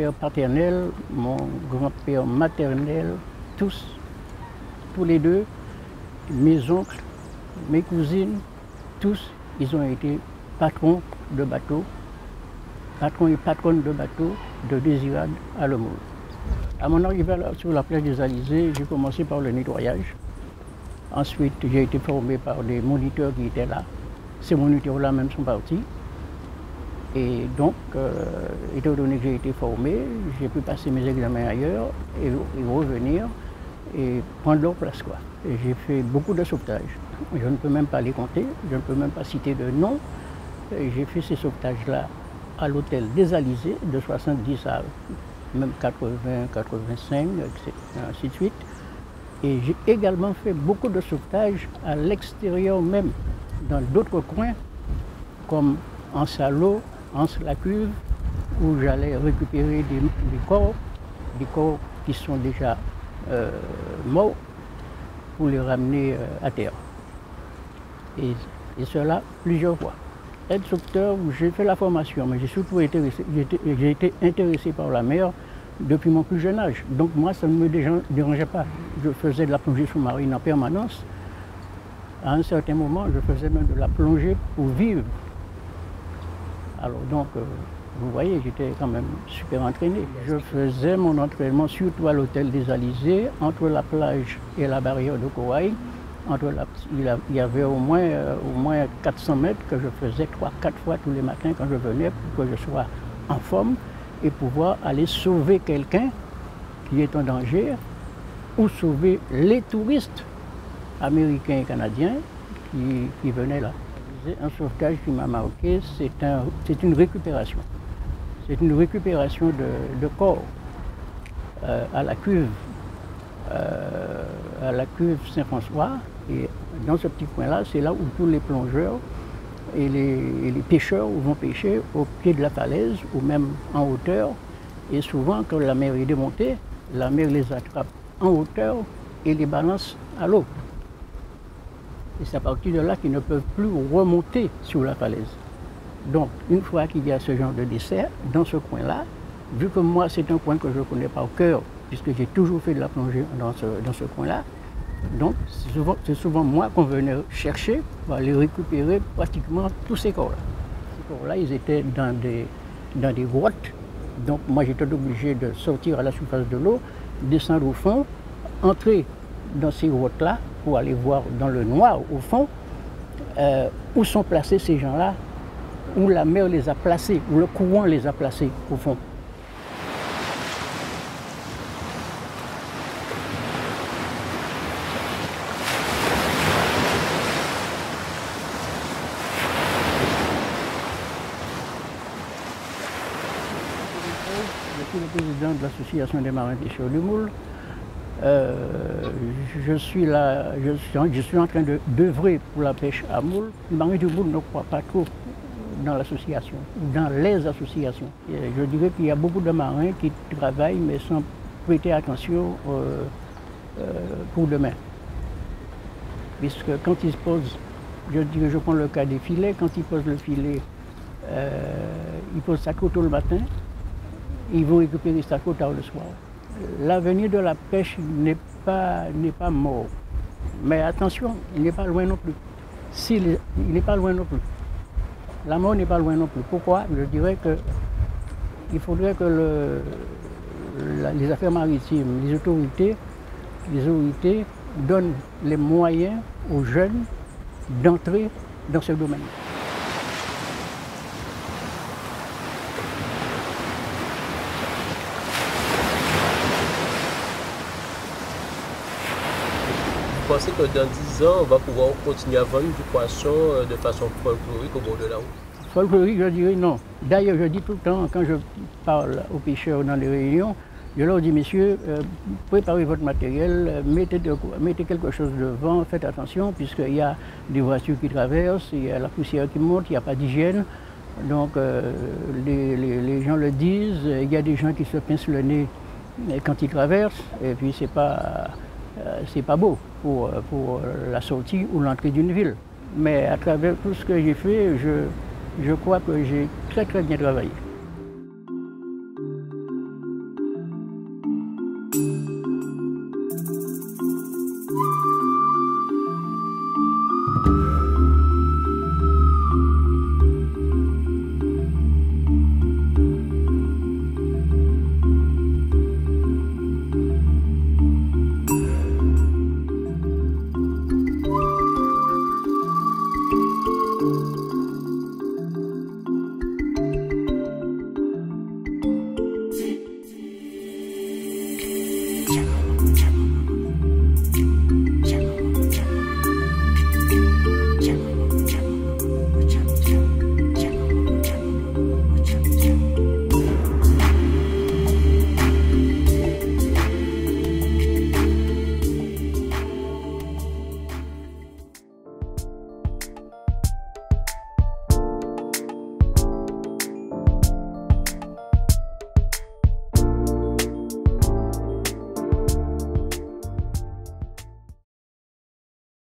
grand-père paternel, mon grand-père maternel, tous les deux, mes oncles, mes cousines, tous, ils ont été patrons de bateaux, patrons et patronnes de bateaux de Désirade à Le Moule. À mon arrivée sur la plage des Alizés, j'ai commencé par le nettoyage. Ensuite, j'ai été formé par des moniteurs qui étaient là. Ces moniteurs-là même sont partis. Et donc, étant donné que j'ai été formé, j'ai pu passer mes examens ailleurs et revenir et prendre leur place, quoi. J'ai fait beaucoup de sauvetages. Je ne peux même pas les compter, je ne peux même pas citer de nom. J'ai fait ces sauvetages-là à l'hôtel des Alizés, de 70 à même 80, 85, etc., ainsi de suite. Et j'ai également fait beaucoup de sauvetages à l'extérieur même, dans d'autres coins, comme en Salot, en la cuve, où j'allais récupérer des corps qui sont déjà morts, pour les ramener à terre. Et cela plusieurs fois. Être sauveteur, j'ai fait la formation, mais j'ai surtout été intéressé par la mer depuis mon plus jeune âge. Donc moi, ça ne me dérangeait pas. Je faisais de la plongée sous-marine en permanence. À un certain moment, je faisais même de la plongée pour vivre. Alors donc, vous voyez, j'étais quand même super entraîné. Je faisais mon entraînement surtout à l'hôtel des Alizés, entre la plage et la barrière de Kouaï. Il y avait au moins 400 mètres que je faisais 3-4 fois tous les matins quand je venais pour que je sois en forme et pouvoir aller sauver quelqu'un qui est en danger ou sauver les touristes américains et canadiens qui venaient là. Un sauvetage qui m'a marqué, c'est une récupération. C'est une récupération de corps à la cuve Saint-François. Et dans ce petit coin-là, c'est là où tous les plongeurs et les pêcheurs vont pêcher au pied de la falaise ou même en hauteur. Et souvent, quand la mer est démontée, la mer les attrape en hauteur et les balance à l'eau. Et c'est à partir de là qu'ils ne peuvent plus remonter sur la falaise. Donc, une fois qu'il y a ce genre de décès, dans ce coin-là, vu que moi, c'est un coin que je connais par cœur, puisque j'ai toujours fait de la plongée dans ce coin-là, donc c'est souvent moi qu'on venait chercher pour aller récupérer pratiquement tous ces corps-là. Ces corps-là, ils étaient dans des grottes. Donc, moi, j'étais obligé de sortir à la surface de l'eau, descendre au fond, entrer dans ces grottes-là pour aller voir dans le noir, au fond, où sont placés ces gens-là, où la mer les a placés, où le courant les a placés, au fond. Je suis le président de l'association des marins pêcheurs du Moule. Je suis en train d'œuvrer pour la pêche à moule. Les marins du Moule ne croient pas trop dans l'association, dans les associations. Et je dirais qu'il y a beaucoup de marins qui travaillent mais sans prêter attention pour demain. Puisque quand ils se posent, je prends le cas des filets, quand ils posent le filet, ils posent ça trop tôt le matin, ils vont récupérer ça trop tard le soir. L'avenir de la pêche n'est pas mort. Mais attention, il n'est pas loin non plus. Il n'est pas loin non plus. La mort n'est pas loin non plus. Pourquoi? Je dirais qu'il faudrait que les affaires maritimes, les autorités donnent les moyens aux jeunes d'entrer dans ce domaine. Vous pensez que dans 10 ans, on va pouvoir continuer à vendre du poisson de façon folklorique au bord de la route? Folklorique, je dirais non. D'ailleurs, je dis tout le temps, quand je parle aux pêcheurs dans les réunions, je leur dis, messieurs, préparez votre matériel, mettez quelque chose devant, faites attention, puisqu'il y a des voitures qui traversent, il y a la poussière qui monte, il n'y a pas d'hygiène. Donc, les gens le disent, il y a des gens qui se pincent le nez quand ils traversent, et puis c'est pas beau pour la sortie ou l'entrée d'une ville. Mais à travers tout ce que j'ai fait, je crois que j'ai très bien travaillé.